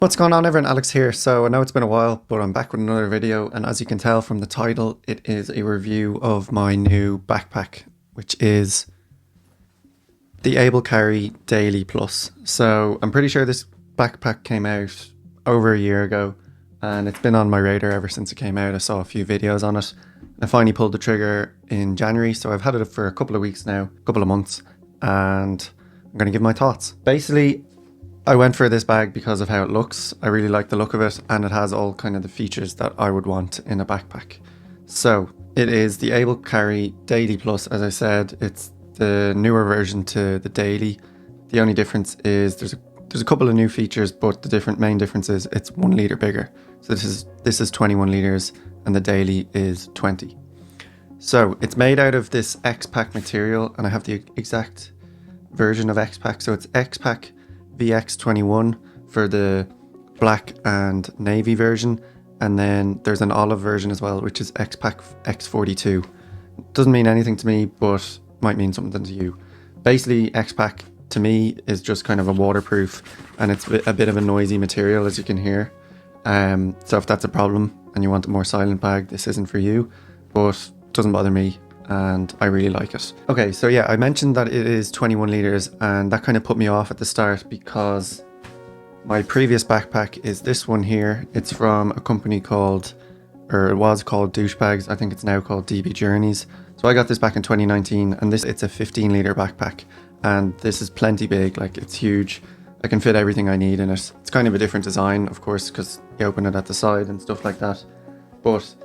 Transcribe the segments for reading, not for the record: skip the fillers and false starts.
What's going on everyone, Alex here. So I know it's been a while, but I'm back with another video, and as you can tell from the title, it is a review of my new backpack, which is the Able Carry Daily Plus. So I'm pretty sure this backpack came out over a year ago, and it's been on my radar ever since it came out. I saw a few videos on it. I finally pulled the trigger in January, so I've had it for a couple of weeks now, a couple of months, and I'm going to give my thoughts. Basically, I went for this bag because of how it looks. I really like the look of it, and it has all kind of the features that I would want in a backpack. So it is the Able Carry Daily Plus. As I said, it's the newer version to the Daily. The only difference is there's a couple of new features, but the main difference is it's 1 litre bigger. So this is 21 litres and the Daily is 20. So it's made out of this X-Pack material, and I have the exact version of X-Pack. So it's X-Pack VX21 for the black and navy version, and then there's an olive version as well, which is X-Pack X42. Doesn't mean anything to me, but might mean something to you. Basically, X-Pack to me is just kind of a waterproof, and it's a bit of a noisy material, as you can hear. So if that's a problem and you want a more silent bag, this isn't for you, but doesn't bother me, and I really like it. Okay, so yeah, I mentioned that it is 21 litres, and that kind of put me off at the start because my previous backpack is this one here. It's from a company called, or it was called Douchebags. I think it's now called DB Journeys. So I got this back in 2019, and it's a 15 litre backpack, and this is plenty big, like it's huge. I can fit everything I need in it. It's kind of a different design, of course, because you open it at the side and stuff like that, but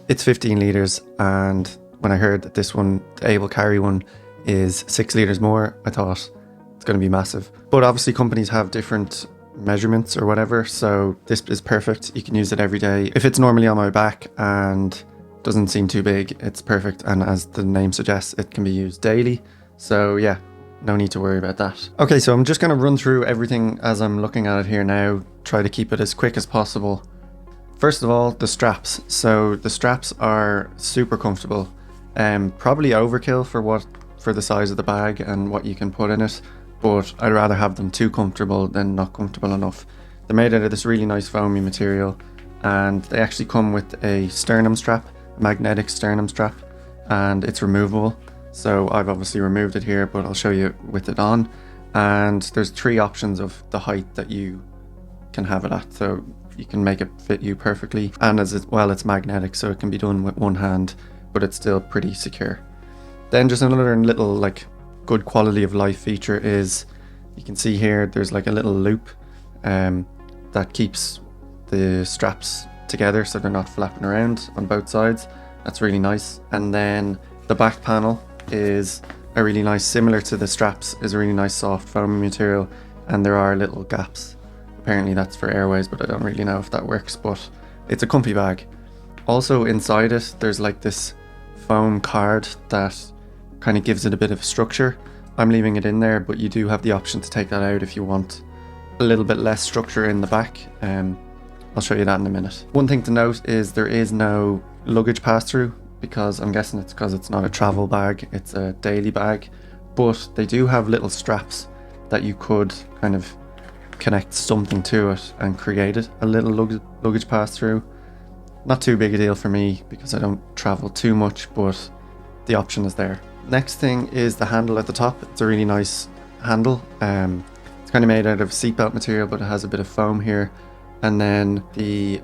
it's 15 litres, and when I heard that this one, the Able Carry one, is 6 litres more, I thought it's going to be massive. But obviously companies have different measurements or whatever, so this is perfect. You can use it every day. If it's normally on my back and doesn't seem too big, it's perfect, and as the name suggests, it can be used daily. So yeah, no need to worry about that. Okay, so I'm just going to run through everything as I'm looking at it here now, try to keep it as quick as possible. First of all, the straps. So the straps are super comfortable. Probably overkill for the size of the bag and what you can put in it, but I'd rather have them too comfortable than not comfortable enough. They're made out of this really nice foamy material, and they actually come with a sternum strap, a magnetic sternum strap, and it's removable. So I've obviously removed it here, but I'll show you with it on. And there's 3 options of the height that you can have it at, so you can make it fit you perfectly. And it's magnetic, so it can be done with one hand, but it's still pretty secure. Then just another little like good quality of life feature is, you can see here there's like a little loop that keeps the straps together so they're not flapping around on both sides. That's really nice. And then the back panel is a really nice, similar to the straps, is a really nice soft foamy material, and there are little gaps. Apparently that's for airways, but I don't really know if that works, but it's a comfy bag. Also inside it, there's like this foam card that kind of gives it a bit of structure. I'm leaving it in there, but you do have the option to take that out if you want a little bit less structure in the back. I'll show you that in a minute. One thing to note is there is no luggage pass-through, because I'm guessing it's because it's not a travel bag, it's a daily bag, but they do have little straps that you could kind of connect something to it and create it a little luggage pass-through. Not too big a deal for me because I don't travel too much, but the option is there. Next thing is the handle at the top. It's a really nice handle. It's kind of made out of seatbelt material, but it has a bit of foam here, and then the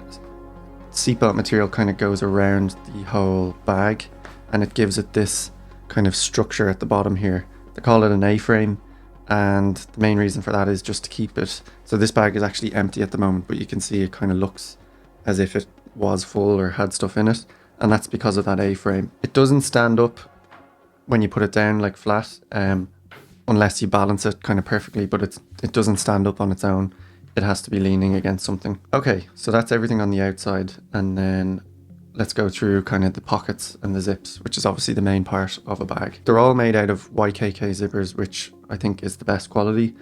seatbelt material kind of goes around the whole bag, and it gives it this kind of structure at the bottom here. They call it an A-frame, and the main reason for that is just to keep it. So this bag is actually empty at the moment, but you can see it kind of looks as if it was full or had stuff in it, and that's because of that A-frame. It doesn't stand up when you put it down like flat, unless you balance it kind of perfectly, but it doesn't stand up on its own. It has to be leaning against something. Okay, so that's everything on the outside, and then let's go through kind of the pockets and the zips, which is obviously the main part of a bag. They're all made out of YKK zippers, which I think is the best quality.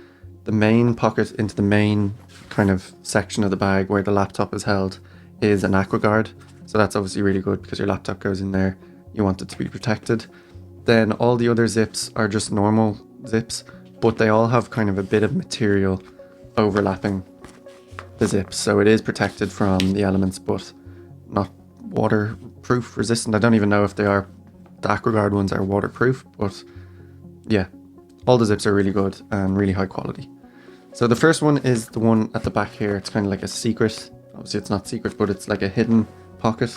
The main pocket into the main kind of section of the bag where the laptop is held is an AquaGuard. So that's obviously really good because your laptop goes in there. You want it to be protected. Then all the other zips are just normal zips, but they all have kind of a bit of material overlapping the zip, so it is protected from the elements, but not waterproof resistant. I don't even know if they are. The AquaGuard ones are waterproof, but yeah, all the zips are really good and really high quality. So the first one is the one at the back here. It's kind of like a secret. Obviously it's not secret, but it's like a hidden pocket,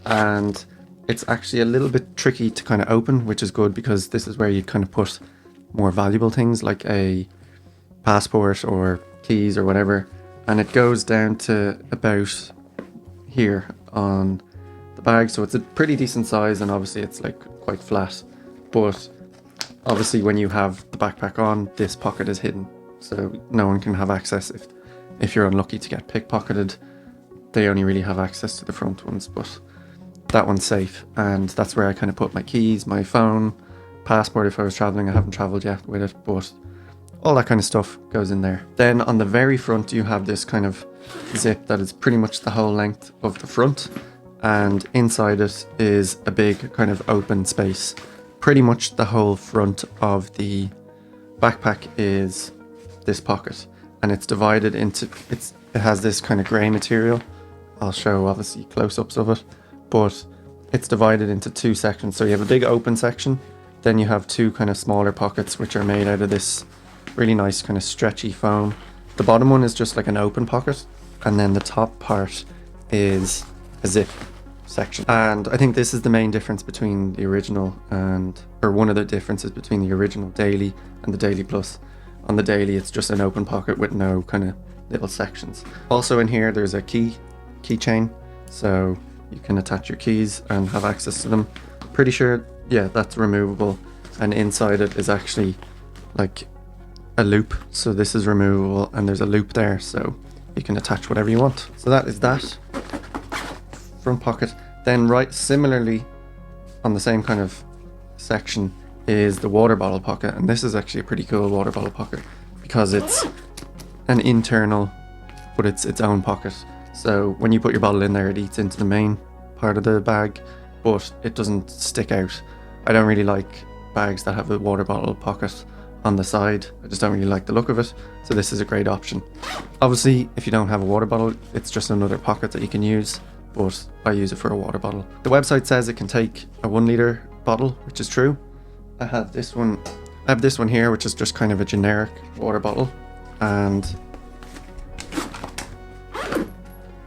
and it's actually a little bit tricky to kind of open, which is good because this is where you kind of put more valuable things like a passport or keys or whatever, and it goes down to about here on the bag, so it's a pretty decent size, and obviously it's like quite flat, but obviously when you have the backpack on, this pocket is hidden, so no one can have access. If you're unlucky to get pickpocketed, they only really have access to the front ones, but that one's safe, and that's where I kind of put my keys, my phone, passport if I was traveling. I haven't traveled yet with it, but all that kind of stuff goes in there. Then on the very front you have this kind of zip that is pretty much the whole length of the front, and inside it is a big kind of open space. Pretty much the whole front of the backpack is this pocket, and it's divided into, it has this kind of grey material. I'll show obviously close-ups of it, but it's divided into two sections. So you have a big open section, then you have two kind of smaller pockets which are made out of this really nice kind of stretchy foam. The bottom one is just like an open pocket, and then the top part is a zip section. And I think this is the main difference between the original or one of the differences between the original Daily and the Daily Plus. On the Daily it's just an open pocket with no kind of little sections. Also in here there's a keychain, so you can attach your keys and have access to them. Pretty sure, yeah, that's removable, and inside it is actually like a loop, so this is removable and there's a loop there, so you can attach whatever you want. So that is that front pocket. Then right similarly on the same kind of section is the water bottle pocket, and this is actually a pretty cool water bottle pocket because it's an internal, but it's its own pocket. So when you put your bottle in there, it eats into the main part of the bag, but it doesn't stick out. I don't really like bags that have a water bottle pocket on the side. I just don't really like the look of it, so this is a great option. Obviously if you don't have a water bottle, it's just another pocket that you can use, but I use it for a water bottle. The website says it can take a 1 litre bottle, which is true. I have this one here, which is just kind of a generic water bottle, and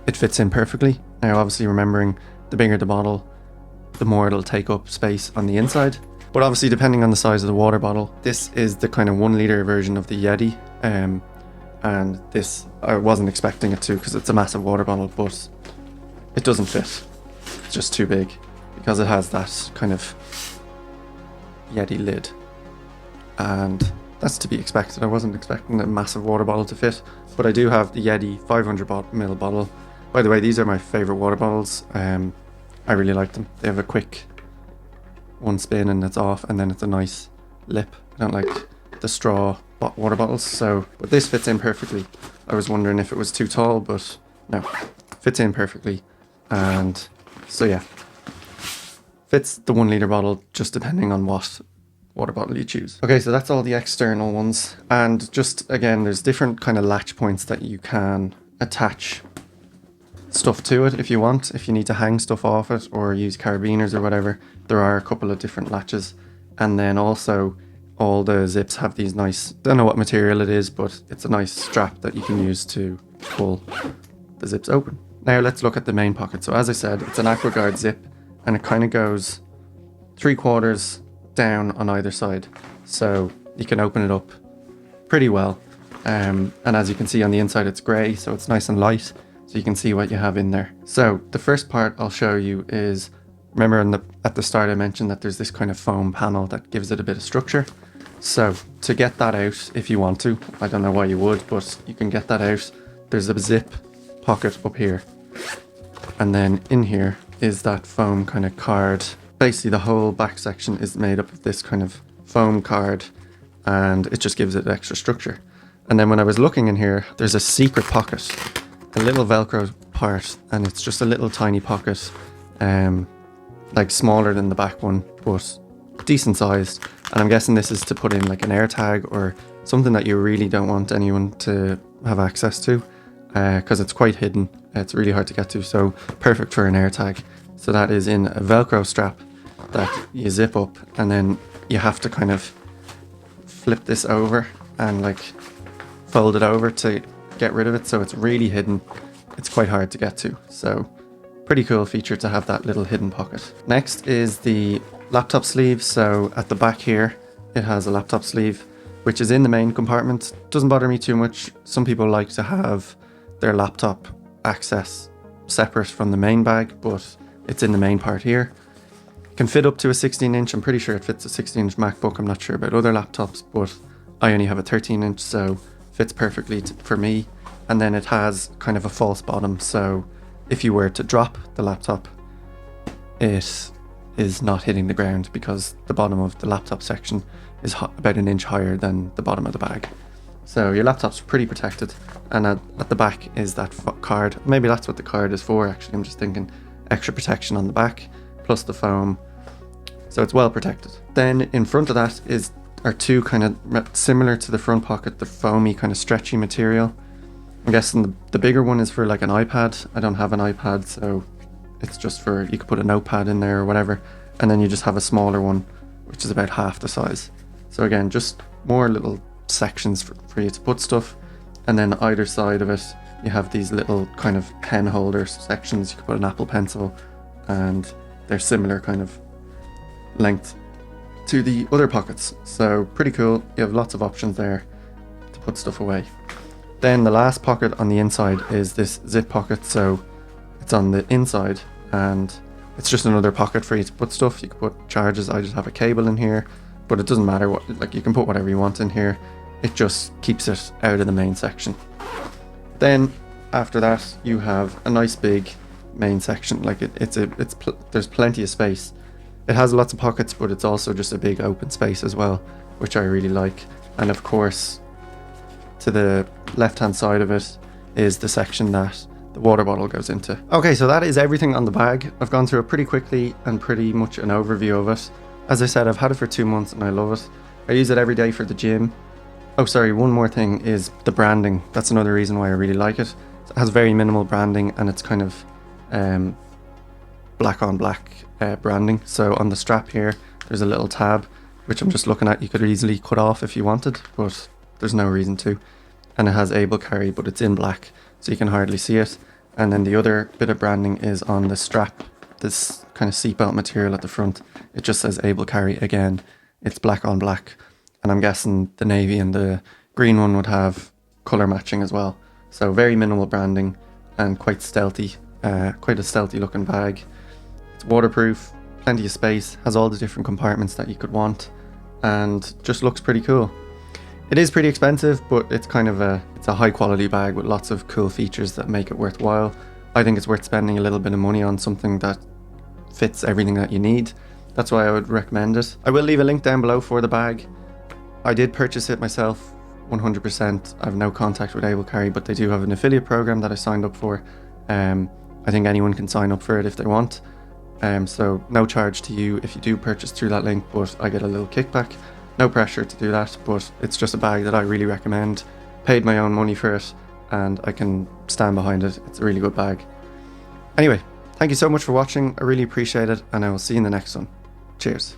it fits in perfectly. Now obviously remembering the bigger the bottle, the more it'll take up space on the inside. But obviously depending on the size of the water bottle, this is the kind of 1 litre version of the Yeti, and this, I wasn't expecting it to because it's a massive water bottle, but it doesn't fit. It's just too big because it has that kind of Yeti lid, and that's to be expected. I wasn't expecting a massive water bottle to fit, but I do have the Yeti 500ml bottle. By the way, these are my favourite water bottles. I really like them. They have a quick one spin and it's off, and then it's a nice lip. I don't like the straw water bottles, but this fits in perfectly. I was wondering if it was too tall, but no, fits in perfectly. And so yeah, fits the 1 litre bottle just depending on what water bottle you choose. Okay, so that's all the external ones, and just again, there's different kind of latch points that you can attach stuff to it if you want. If you need to hang stuff off it or use carabiners or whatever, there are a couple of different latches. And then also all the zips have these nice, don't know what material it is, but it's a nice strap that you can use to pull the zips open. Now let's look at the main pocket. So as I said, it's an AquaGuard zip, and it kind of goes 3/4 down on either side, so you can open it up pretty well. And as you can see on the inside, it's grey, so it's nice and light, so you can see what you have in there. So the first part I'll show you is, remember at the start I mentioned that there's this kind of foam panel that gives it a bit of structure. So to get that out, if you want to, I don't know why you would, but you can get that out. There's a zip pocket up here, and then in here is that foam kind of card. Basically the whole back section is made up of this kind of foam card, and it just gives it extra structure. And then when I was looking in here, there's a secret pocket, a little Velcro part, and it's just a little tiny pocket, like smaller than the back one, but decent sized. And I'm guessing this is to put in like an AirTag or something that you really don't want anyone to have access to. because it's quite hidden. It's really hard to get to, so perfect for an AirTag. So that is in a Velcro strap that you zip up, and then you have to kind of flip this over and like fold it over to get rid of it, so it's really hidden. It's quite hard to get to, so pretty cool feature to have that little hidden pocket. Next is the laptop sleeve. So at the back here it has a laptop sleeve which is in the main compartment. Doesn't bother me too much. Some people like to have their laptop access separate from the main bag, but it's in the main part here. Can fit up to a 16-inch. I'm pretty sure it fits a 16-inch MacBook. I'm not sure about other laptops, but I only have a 13-inch, so fits perfectly for me. And then it has kind of a false bottom, so if you were to drop the laptop, it is not hitting the ground because the bottom of the laptop section is about an inch higher than the bottom of the bag. So your laptop's pretty protected. And at the back is that card. Maybe that's what the card is for, actually. I'm just thinking extra protection on the back, plus the foam. So it's well protected. Then in front of that are two kind of similar to the front pocket, the foamy kind of stretchy material. I'm guessing the bigger one is for like an iPad. I don't have an iPad, so it's just for, you could put a notepad in there or whatever. And then you just have a smaller one, which is about half the size. So again, just more little sections for you to put stuff. And then either side of it, you have these little kind of pen holder sections. You could put an Apple Pencil, and they're similar kind of length to the other pockets. So pretty cool. You have lots of options there to put stuff away. Then the last pocket on the inside is this zip pocket. So it's on the inside and it's just another pocket for you to put stuff. You can put charges. I just have a cable in here, but it doesn't matter what, like you can put whatever you want in here. It just keeps it out of the main section. Then after that, you have a nice big main section. Like there's plenty of space. It has lots of pockets, but it's also just a big open space as well, which I really like. And of course, to the left-hand side of it is the section that the water bottle goes into. Okay, so that is everything on the bag. I've gone through it pretty quickly and pretty much an overview of it. As I said, I've had it for 2 months and I love it. I use it every day for the gym. Oh, sorry, one more thing is the branding. That's another reason why I really like it. It has very minimal branding and it's kind of black on black branding. So on the strap here, there's a little tab, which I'm just looking at. You could easily cut off if you wanted, but there's no reason to. And it has able carry, but it's in black, so you can hardly see it. And then the other bit of branding is on the strap, this kind of seatbelt material at the front. It just says able carry again. It's black on black. And I'm guessing the navy and the green one would have color matching as well. So very minimal branding and quite stealthy, quite a stealthy looking bag. It's waterproof, plenty of space, has all the different compartments that you could want, and just looks pretty cool. It is pretty expensive, but it's kind of it's a high quality bag with lots of cool features that make it worthwhile. I think it's worth spending a little bit of money on something that fits everything that you need. That's why I would recommend it. I will leave a link down below for the bag. I did purchase it myself 100%. I have no contact with Able Carry, but they do have an affiliate program that I signed up for. I think anyone can sign up for it if they want. So no charge to you if you do purchase through that link, but I get a little kickback. No pressure to do that, but it's just a bag that I really recommend. Paid my own money for it and I can stand behind it. It's a really good bag. Anyway, thank you so much for watching. I really appreciate it, and I will see you in the next one. Cheers.